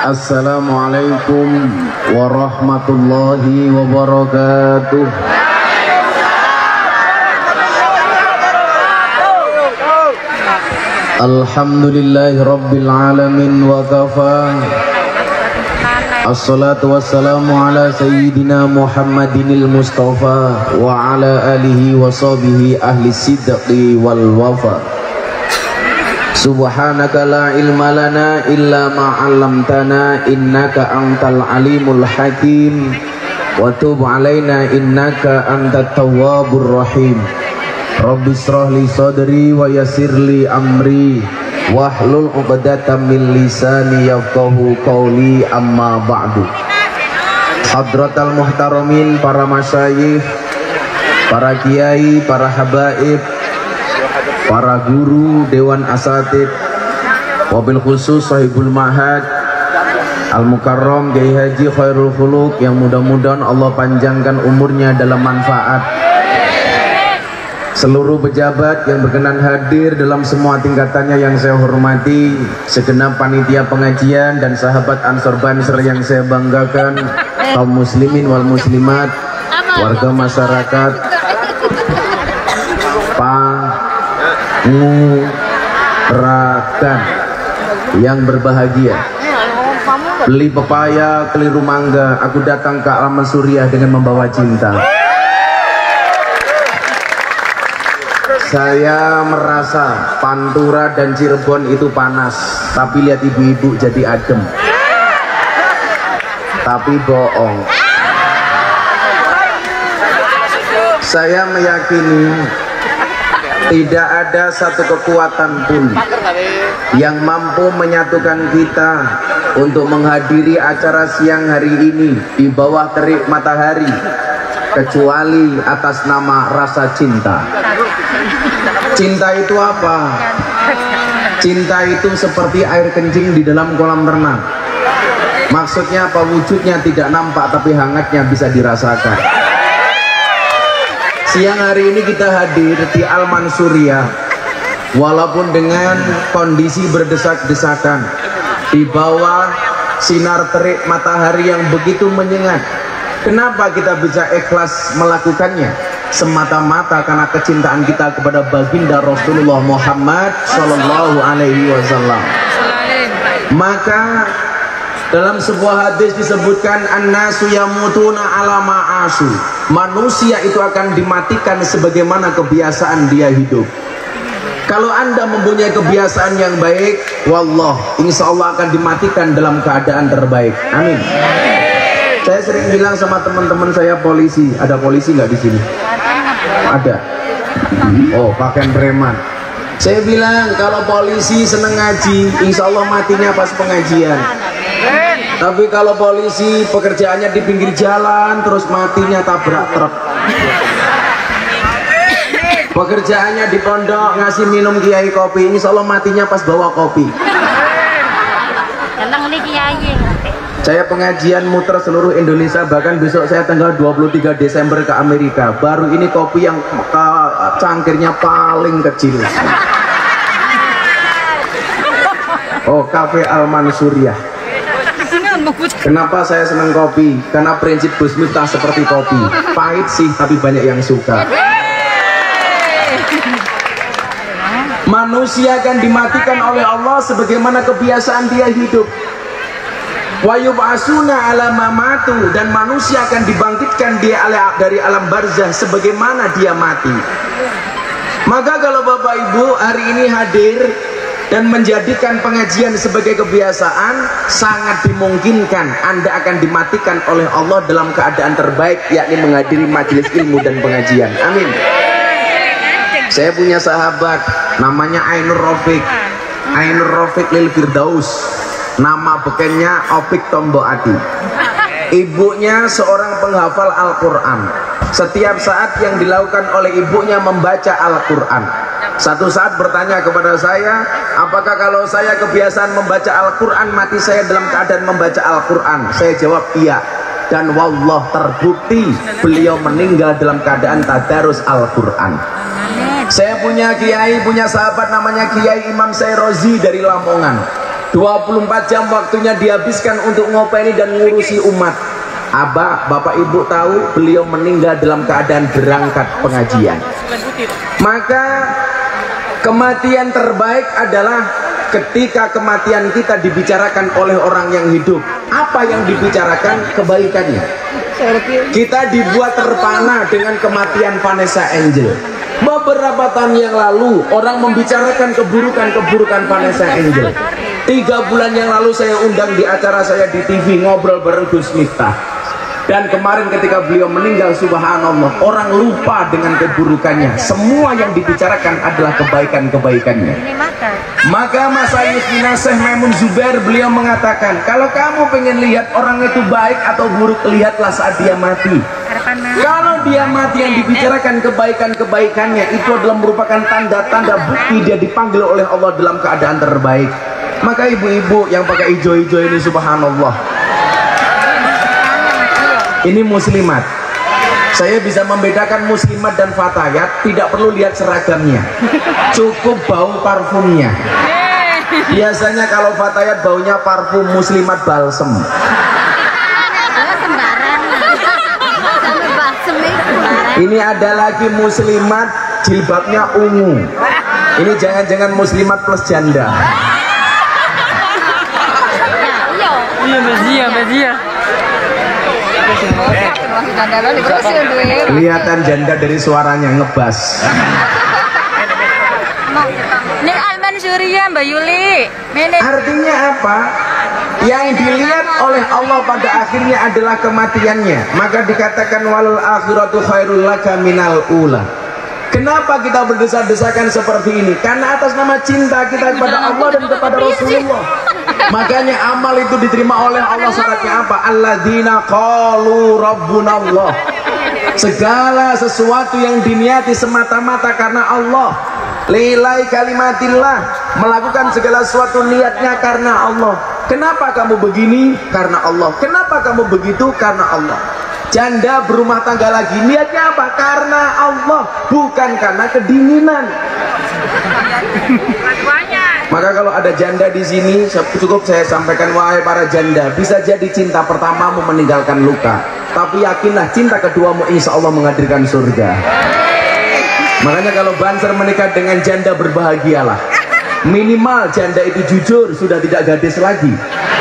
Assalamualaikum warahmatullahi wabarakatuh. Alhamdulillahi rabbil alamin wa kafa. Assalatu wassalamu ala sayyidina Muhammadinil Mustafa wa ala alihi wa sahbihi ahli sidqi wal wafa. Subhanaka la ilma lana illa ma 'allamtana innaka antal alimul hakim wa tub 'alaina innaka antat tawwabur rahim. Rabbi shrah li sadri wa yassir li amri wahlul 'uqdatam min lisani yafqahu qawli amma ba'du. Hadratal muhtaramin, para masyayikh, para kiai, para habaib, para guru, dewan asatid, wabil khusus sahibul mahad Al-Mukarram Kiai Haji Khairul Khuluq, yang mudah-mudahan Allah panjangkan umurnya dalam manfaat. Seluruh pejabat yang berkenan hadir dalam semua tingkatannya yang saya hormati, segenap panitia pengajian dan sahabat Ansor Banser yang saya banggakan, kaum muslimin wal muslimat, warga masyarakat, Ngurakan yang berbahagia. Beli pepaya, keliru mangga, aku datang ke Alam Suriah dengan membawa cinta. Saya merasa Pantura dan Cirebon itu panas, tapi lihat ibu-ibu jadi adem. Tapi bohong. Saya meyakini tidak ada satu kekuatan pun yang mampu menyatukan kita untuk menghadiri acara siang hari ini di bawah terik matahari, kecuali atas nama rasa cinta. Cinta itu apa? Cinta itu seperti air kencing di dalam kolam renang. Maksudnya apa? Wujudnya tidak nampak, tapi hangatnya bisa dirasakan. Siang hari ini kita hadir di Al Mansuriyah, walaupun dengan kondisi berdesak-desakan, di bawah sinar terik matahari yang begitu menyengat. Kenapa kita bisa ikhlas melakukannya? Semata-mata karena kecintaan kita kepada baginda Rasulullah Muhammad Sallallahu Alaihi Wasallam. Maka dalam sebuah hadis disebutkan, an-nasu yamutuna ala ma'asu. Manusia itu akan dimatikan sebagaimana kebiasaan dia hidup. Kalau Anda mempunyai kebiasaan yang baik, wallah, insya Allah akan dimatikan dalam keadaan terbaik. Amin. Saya sering bilang sama teman-teman saya polisi. Ada polisi nggak di sini? Ada. Oh, pakaian preman. Saya bilang kalau polisi seneng ngaji, insya Allah matinya pas pengajian. Tapi kalau polisi pekerjaannya di pinggir jalan, terus matinya tabrak truk. Pekerjaannya di pondok ngasih minum kiai kopi, insya Allah matinya pas bawa kopi. Saya pengajian muter seluruh Indonesia, bahkan besok saya tanggal 23 Desember ke Amerika. Baru ini kopi yang cangkirnya paling kecil. Oh, Cafe Al Mansuriyah. Kenapa saya senang kopi? Karena prinsip Gus Miftah seperti kopi, pahit sih tapi banyak yang suka. Manusia akan dimatikan oleh Allah sebagaimana kebiasaan dia hidup. Wa yub'asuna ala mamatu, dan manusia akan dibangkitkan dia dari alam barzah sebagaimana dia mati. Maka kalau Bapak Ibu hari ini hadir dan menjadikan pengajian sebagai kebiasaan, sangat dimungkinkan Anda akan dimatikan oleh Allah dalam keadaan terbaik, yakni menghadiri majelis ilmu dan pengajian. Amin. Saya punya sahabat namanya Ainur Rafiq. Ainur Rafiq lil Firdaus, nama bekennya Opik Tombo Adi. Ibunya seorang penghafal Al-Quran. Setiap saat yang dilakukan oleh ibunya membaca Al-Quran. Satu saat bertanya kepada saya, apakah kalau saya kebiasaan membaca Al-Quran, mati saya dalam keadaan membaca Al-Quran? Saya jawab iya. Dan wallah terbukti beliau meninggal dalam keadaan tadarus Al-Quran. Saya punya kiai, punya sahabat namanya Kiai Imam Syairozi dari Lamongan. 24 jam waktunya dihabiskan untuk ngopeni dan ngurusi umat. Abah, bapak ibu tahu beliau meninggal dalam keadaan berangkat pengajian. Maka kematian terbaik adalah ketika kematian kita dibicarakan oleh orang yang hidup. Apa yang dibicarakan? Kebaikannya. Kita dibuat terpana dengan kematian Vanessa Angel. Beberapa tahun yang lalu orang membicarakan keburukan Vanessa Angel. 3 bulan yang lalu saya undang di acara saya di TV, ngobrol bareng Gus Miftah. Dan kemarin ketika beliau meninggal, subhanallah, orang lupa dengan keburukannya. Semua yang dibicarakan adalah kebaikan-kebaikannya. Maka Mas Ayus Syekh Maimun Zubair beliau mengatakan, kalau kamu pengen lihat orang itu baik atau buruk, lihatlah saat dia mati. Kalau dia mati yang dibicarakan kebaikan-kebaikannya, itu adalah merupakan tanda-tanda bukti dia dipanggil oleh Allah dalam keadaan terbaik. Maka ibu-ibu yang pakai hijau-hijau ini, subhanallah, ini muslimat. Saya bisa membedakan muslimat dan fatayat, tidak perlu lihat seragamnya, cukup bau parfumnya. Biasanya kalau fatayat baunya parfum, muslimat balsem. Ini ada lagi muslimat jilbabnya ungu. Ini jangan-jangan muslimat plus janda. Iya, Mazia. Kelihatan janda dari suaranya, ngebas. Ini Alman Surya, Mbak Yuli. Artinya apa? Yang dilihat oleh Allah pada akhirnya adalah kematiannya. Maka dikatakan walal akhiratu khairul laka minal ula. Kenapa kita berdesak-desakan seperti ini? Karena atas nama cinta kita kepada Allah dan kepada Rasulullah. Makanya amal itu diterima oleh Allah. Syaratnya apa? Alladzina qalu rabbunallah. Segala sesuatu yang diniati semata-mata karena Allah. Lillahi kalimatillah. Melakukan segala sesuatu niatnya karena Allah. Kenapa kamu begini? Karena Allah. Kenapa kamu begitu? Karena Allah. Janda berumah tangga lagi, niatnya apa? Karena Allah, bukan karena kedinginan. Maka kalau ada janda di sini, cukup saya sampaikan, wahai para janda, bisa jadi cinta pertamamu meninggalkan luka, tapi yakinlah cinta keduamu insya Allah menghadirkan surga. Makanya kalau Banser menikah dengan janda, berbahagialah. Minimal janda itu jujur, sudah tidak gadis lagi,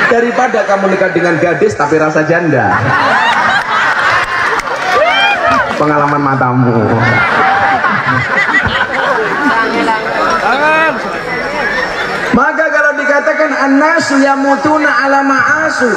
daripada kamu nikah dengan gadis tapi rasa janda. Pengalaman matamu. Maka kalau dikatakan annasu yamutuna ala ma'asu,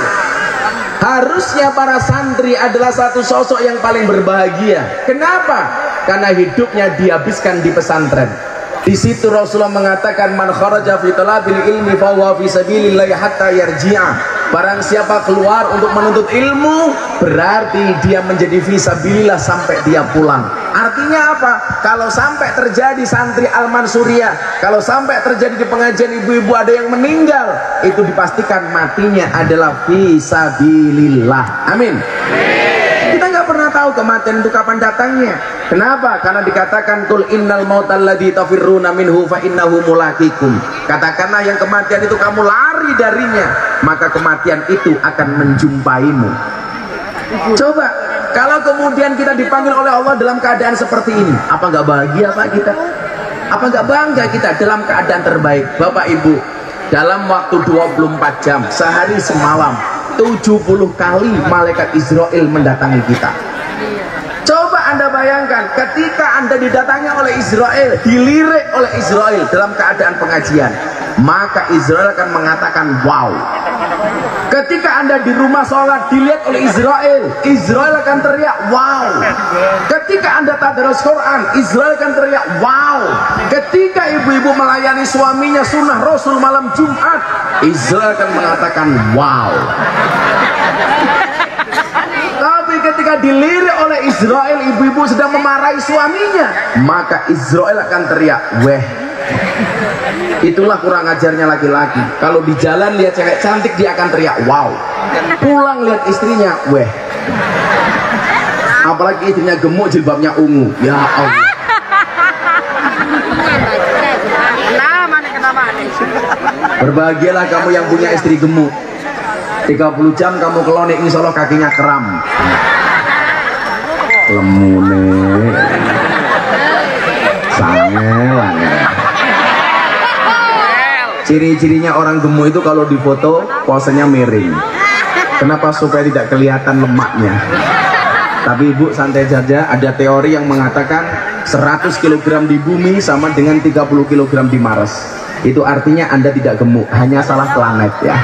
harusnya para santri adalah satu sosok yang paling berbahagia. Kenapa? Karena hidupnya dihabiskan di pesantren. Di situ Rasulullah mengatakan man kharaja fi talabil ilmi fa huwa fi sabilillah hatta yarji'a. Barang siapa keluar untuk menuntut ilmu, berarti dia menjadi fisabilillah sampai dia pulang. Artinya apa? Kalau sampai terjadi santri Al-Mansuriyah, kalau sampai terjadi di pengajian ibu-ibu ada yang meninggal, itu dipastikan matinya adalah fisabilillah. Amin. Kita nggak pernah tahu kematian itu kapan datangnya. Kenapa? Karena dikatakan kul innal mautal ladzi tafirruna minhu fa innahu mulaqikum. Katakanlah yang kematian itu kamu lari darinya, maka kematian itu akan menjumpaimu. Coba kalau kemudian kita dipanggil oleh Allah dalam keadaan seperti ini, apa nggak bahagia Pak kita? Apa nggak bangga kita dalam keadaan terbaik? Bapak Ibu, dalam waktu 24 jam, sehari semalam, 70 kali malaikat Israel mendatangi kita. Coba Anda bayangkan ketika Anda didatangi oleh Israel, dilirik oleh Israel dalam keadaan pengajian, maka Israel akan mengatakan wow. Ketika Anda di rumah sholat dilihat oleh Israel, Israel akan teriak wow. Ketika Anda tadarus Quran, Israel akan teriak wow. Ketika ibu-ibu melayani suaminya sunnah Rasul malam Jumat, Israel akan mengatakan wow. Tapi ketika dilirik oleh Israel, ibu-ibu sedang memarahi suaminya, maka Israel akan teriak weh. Itulah kurang ajarnya laki-laki. Kalau di jalan lihat cewek cantik, dia akan teriak wow. Pulang lihat istrinya weh. Apalagi istrinya gemuk, jilbabnya ungu, ya Allah. Nah, mana kenapa? Berbahagialah kamu yang punya istri gemuk. 30 jam kamu kelonik, insya Allah kakinya kram. Lemune sangelan. Ciri-cirinya orang gemuk itu kalau difoto posenya miring. Kenapa? Supaya tidak kelihatan lemaknya. Tapi ibu santai saja, ada teori yang mengatakan 100 kg di bumi sama dengan 30 kg di Mars. Itu artinya Anda tidak gemuk, hanya salah planet ya.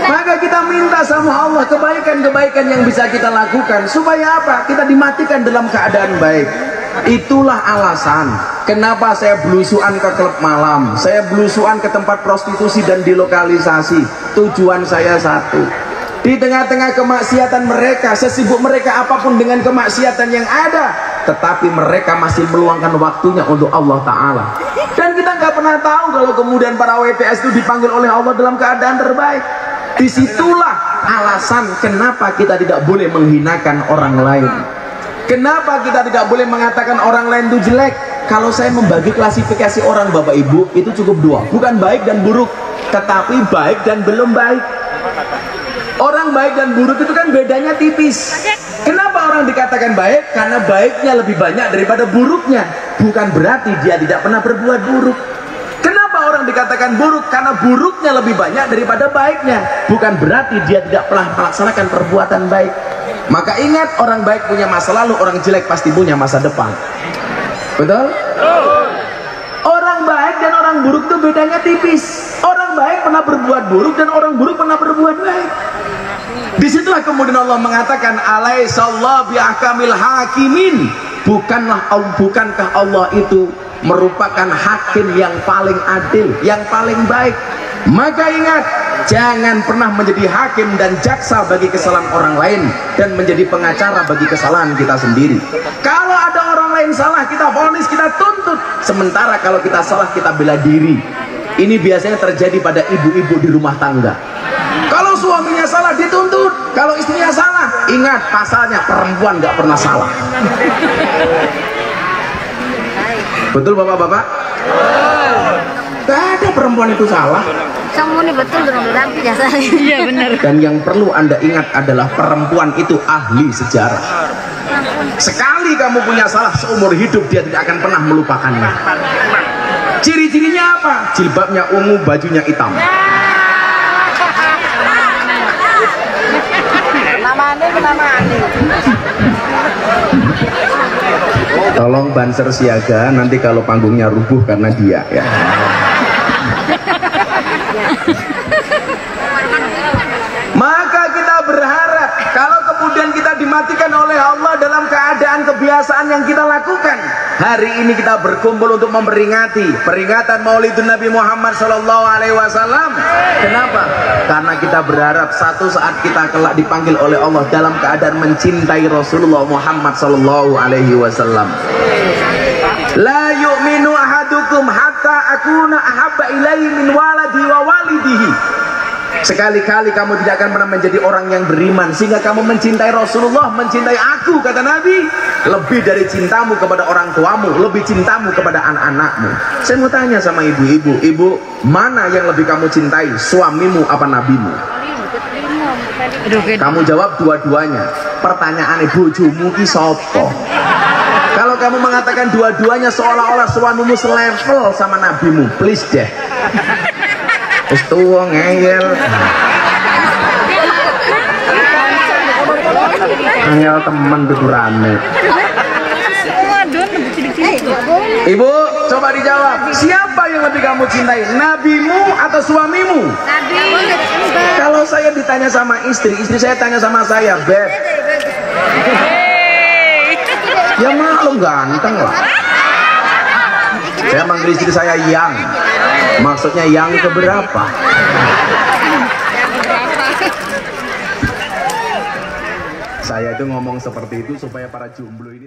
Maka kita minta sama Allah kebaikan-kebaikan yang bisa kita lakukan. Supaya apa? Kita dimatikan dalam keadaan baik. Itulah alasan kenapa saya belusuan ke klub malam, saya belusuan ke tempat prostitusi dan dilokalisasi. Tujuan saya satu, di tengah-tengah kemaksiatan mereka, sesibuk mereka apapun dengan kemaksiatan yang ada, tetapi mereka masih meluangkan waktunya untuk Allah Ta'ala. Dan kita nggak pernah tahu kalau kemudian para WTS itu dipanggil oleh Allah dalam keadaan terbaik. Disitulah alasan kenapa kita tidak boleh menghinakan orang lain. Kenapa kita tidak boleh mengatakan orang lain itu jelek? Kalau saya membagi klasifikasi orang Bapak Ibu, itu cukup dua. Bukan baik dan buruk, tetapi baik dan belum baik. Orang baik dan buruk itu kan bedanya tipis. Kenapa orang dikatakan baik? Karena baiknya lebih banyak daripada buruknya. Bukan berarti dia tidak pernah berbuat buruk. Kenapa orang dikatakan buruk? Karena buruknya lebih banyak daripada baiknya. Bukan berarti dia tidak pernah melaksanakan perbuatan baik. Maka ingat, orang baik punya masa lalu, orang jelek pasti punya masa depan. Betul? Orang baik dan orang buruk itu bedanya tipis. Orang baik pernah berbuat buruk dan orang buruk pernah berbuat baik. Disitulah kemudian Allah mengatakan, alaihissallahu biahkamil hakimin. Bukankah Allah itu merupakan hakim yang paling adil, yang paling baik? Maka ingat, jangan pernah menjadi hakim dan jaksa bagi kesalahan orang lain dan menjadi pengacara bagi kesalahan kita sendiri. Kalau ada orang lain salah, kita vonis, kita tuntut. Sementara kalau kita salah, kita bela diri. Ini biasanya terjadi pada ibu-ibu di rumah tangga. Kalau suaminya salah, dituntut. Kalau istrinya salah, ingat pasalnya, perempuan nggak pernah salah. Betul Bapak-bapak? Gak ada perempuan itu salah. Semua betul dong, tapi jasa. Iya benar. Dan yang perlu Anda ingat adalah perempuan itu ahli sejarah. Sekali kamu punya salah, seumur hidup dia tidak akan pernah melupakannya. Ciri-cirinya apa? Jilbabnya ungu, bajunya hitam. Tolong banser siaga, nanti kalau panggungnya rubuh karena dia ya. Maka kita berharap kalau kemudian kita dimatikan oleh Allah dalam keadaan kebiasaan yang kita lakukan. Hari ini kita berkumpul untuk memperingati peringatan Maulidun Nabi Muhammad SAW. Kenapa? Karena kita berharap satu saat kita kelak dipanggil oleh Allah dalam keadaan mencintai Rasulullah Muhammad SAW. La yu'minu ahadukum hatta akuna ahabba ilaihi min waladi wa walidihi. Sekali-kali kamu tidak akan pernah menjadi orang yang beriman sehingga kamu mencintai Rasulullah, mencintai aku, kata Nabi, lebih dari cintamu kepada orang tuamu, lebih cintamu kepada anak-anakmu. Saya mau tanya sama ibu-ibu, ibu, mana yang lebih kamu cintai, suamimu apa nabimu? Kamu jawab dua-duanya. Pertanyaan bojomu ki sapa? Kalau kamu mengatakan dua-duanya seolah-olah suamimu selevel sama nabimu, please deh. Wis tuwa ngeyel. Ngeyel temen tuturane. Ibu, coba dijawab. Siapa yang lebih kamu cintai? Nabimu atau suamimu? Nabi. Kalau saya ditanya sama istri saya tanya sama saya, Beb. Ya maklum ganteng lah. Saya manggil istri saya yang. Maksudnya yang keberapa? Saya itu ngomong seperti itu supaya para jomblo ini